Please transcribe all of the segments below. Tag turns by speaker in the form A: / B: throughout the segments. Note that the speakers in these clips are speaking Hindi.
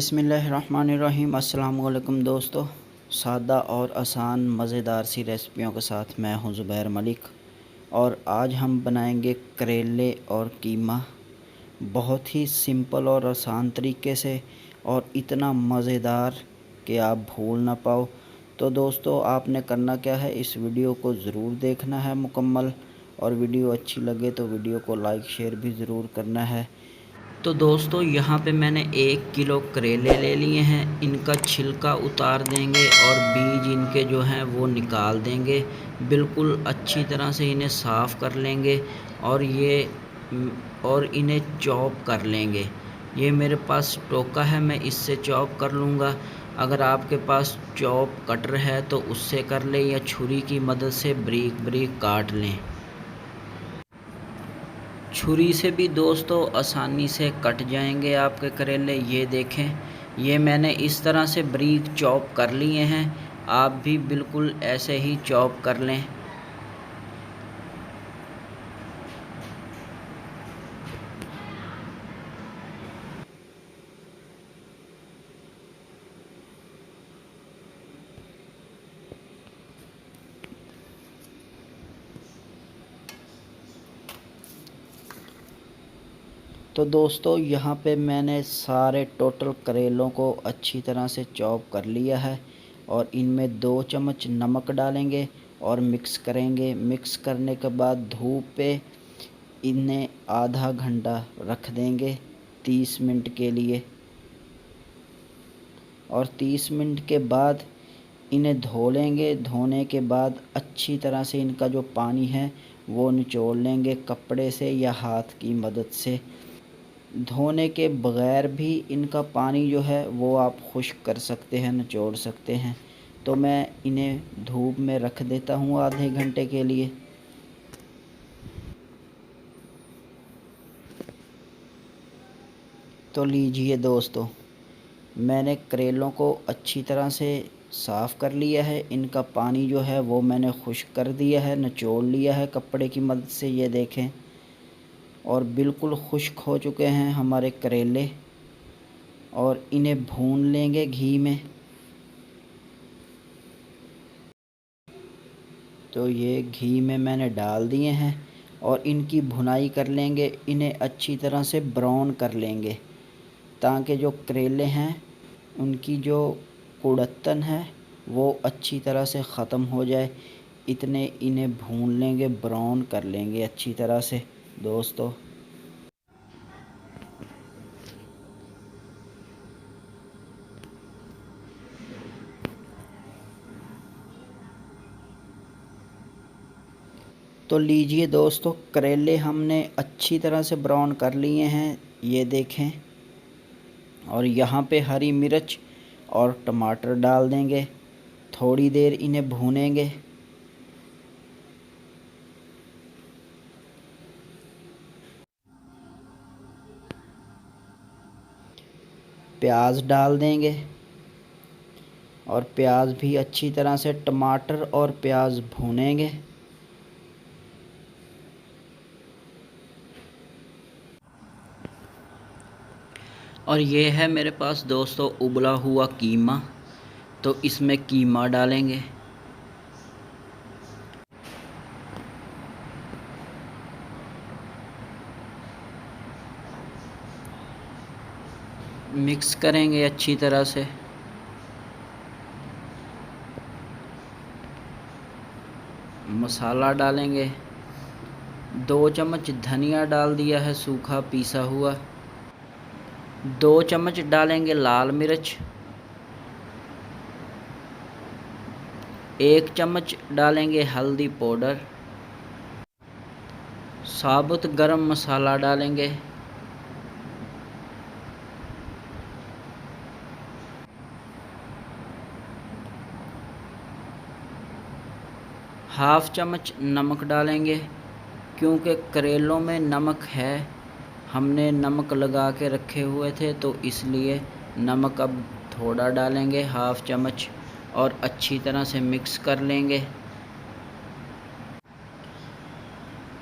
A: बिस्मिल्लाहिर्रहमानिर्रहीम। अस्सलाम वालेकुम दोस्तों, सादा और आसान मज़ेदार सी रेसिपियों के साथ मैं हूं ज़ुबैर मलिक और आज हम बनाएंगे करेले और कीमा बहुत ही सिंपल और आसान तरीके से और इतना मज़ेदार कि आप भूल ना पाओ। तो दोस्तों, आपने करना क्या है, इस वीडियो को ज़रूर देखना है मुकम्मल, और वीडियो अच्छी लगे तो वीडियो को लाइक शेयर भी ज़रूर करना है। तो दोस्तों, यहाँ पे मैंने 1 किलो करेले ले लिए हैं। इनका छिलका उतार देंगे और बीज इनके जो हैं वो निकाल देंगे। बिल्कुल अच्छी तरह से इन्हें साफ़ कर लेंगे और इन्हें चॉप कर लेंगे। ये मेरे पास टोका है, मैं इससे चॉप कर लूँगा। अगर आपके पास चॉप कटर है तो उससे कर लें या छुरी की मदद से बारीक बारीक काट लें। छुरी से भी दोस्तों आसानी से कट जाएंगे आपके करेले। ये देखें, ये मैंने इस तरह से बारीक चॉप कर लिए हैं। आप भी बिल्कुल ऐसे ही चॉप कर लें। तो दोस्तों, यहाँ पे मैंने सारे टोटल करेलों को अच्छी तरह से चॉप कर लिया है और इनमें 2 चम्मच नमक डालेंगे और मिक्स करेंगे। मिक्स करने के बाद धूप पे इन्हें आधा घंटा रख देंगे 30 मिनट के लिए, और 30 मिनट के बाद इन्हें धो लेंगे। धोने के बाद अच्छी तरह से इनका जो पानी है वो निचोड़ लेंगे कपड़े से या हाथ की मदद से। धोने के बग़ैर भी इनका पानी जो है वो आप खुश्क कर सकते हैं, निचोड़ सकते हैं। तो मैं इन्हें धूप में रख देता हूँ आधे घंटे के लिए। तो लीजिए दोस्तों, मैंने करेलों को अच्छी तरह से साफ़ कर लिया है। इनका पानी जो है वो मैंने खुश्क कर दिया है, निचोड़ लिया है कपड़े की मदद से। ये देखें, और बिल्कुल खुश्क हो चुके हैं हमारे करेले, और इन्हें भून लेंगे घी में। तो ये घी में मैंने डाल दिए हैं और इनकी भुनाई कर लेंगे। इन्हें अच्छी तरह से ब्राउन कर लेंगे ताकि जो करेले हैं उनकी जो कुड़त्तन है वो अच्छी तरह से ख़त्म हो जाए। इतने इन्हें भून लेंगे, ब्राउन कर लेंगे अच्छी तरह से दोस्तों। तो लीजिए दोस्तों, करेले हमने अच्छी तरह से ब्राउन कर लिए हैं, ये देखें। और यहाँ पे हरी मिर्च और टमाटर डाल देंगे। थोड़ी देर इन्हें भूनेंगे। प्याज डाल देंगे और प्याज भी अच्छी तरह से टमाटर और प्याज भूनेंगे। और ये है मेरे पास दोस्तों उबला हुआ कीमा, तो इसमें कीमा डालेंगे। मिक्स करेंगे अच्छी तरह से। मसाला डालेंगे। 2 चम्मच धनिया डाल दिया है सूखा पीसा हुआ। 2 चम्मच डालेंगे लाल मिर्च। 1 चम्मच डालेंगे हल्दी पाउडर। साबुत गरम मसाला डालेंगे। हाफ़ चम्मच नमक डालेंगे, क्योंकि करेलों में नमक है। हमने नमक लगा के रखे हुए थे तो इसलिए नमक अब थोड़ा डालेंगे, हाफ़ चम्मच, और अच्छी तरह से मिक्स कर लेंगे।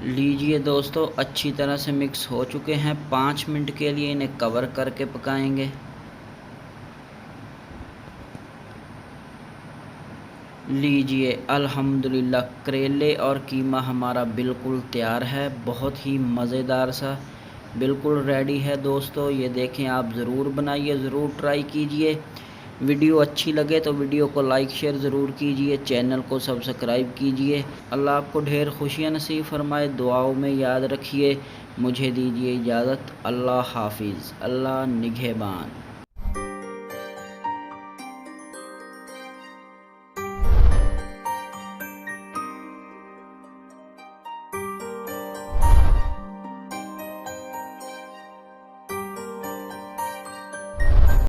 A: लीजिए दोस्तों, अच्छी तरह से मिक्स हो चुके हैं। 5 मिनट के लिए इन्हें कवर करके पकाएंगे। लीजिए अल्हम्दुलिल्लाह करेले और कीमा हमारा बिल्कुल तैयार है, बहुत ही मज़ेदार सा बिल्कुल रेडी है दोस्तों। ये देखें, आप ज़रूर बनाइए, ज़रूर ट्राई कीजिए। वीडियो अच्छी लगे तो वीडियो को लाइक शेयर ज़रूर कीजिए, चैनल को सब्सक्राइब कीजिए। अल्लाह आपको ढेर खुशियाँ नसीब फरमाए, दुआओं में याद रखिए। मुझे दीजिए इजाज़त। अल्लाह हाफिज़, अल्लाह निगहबान।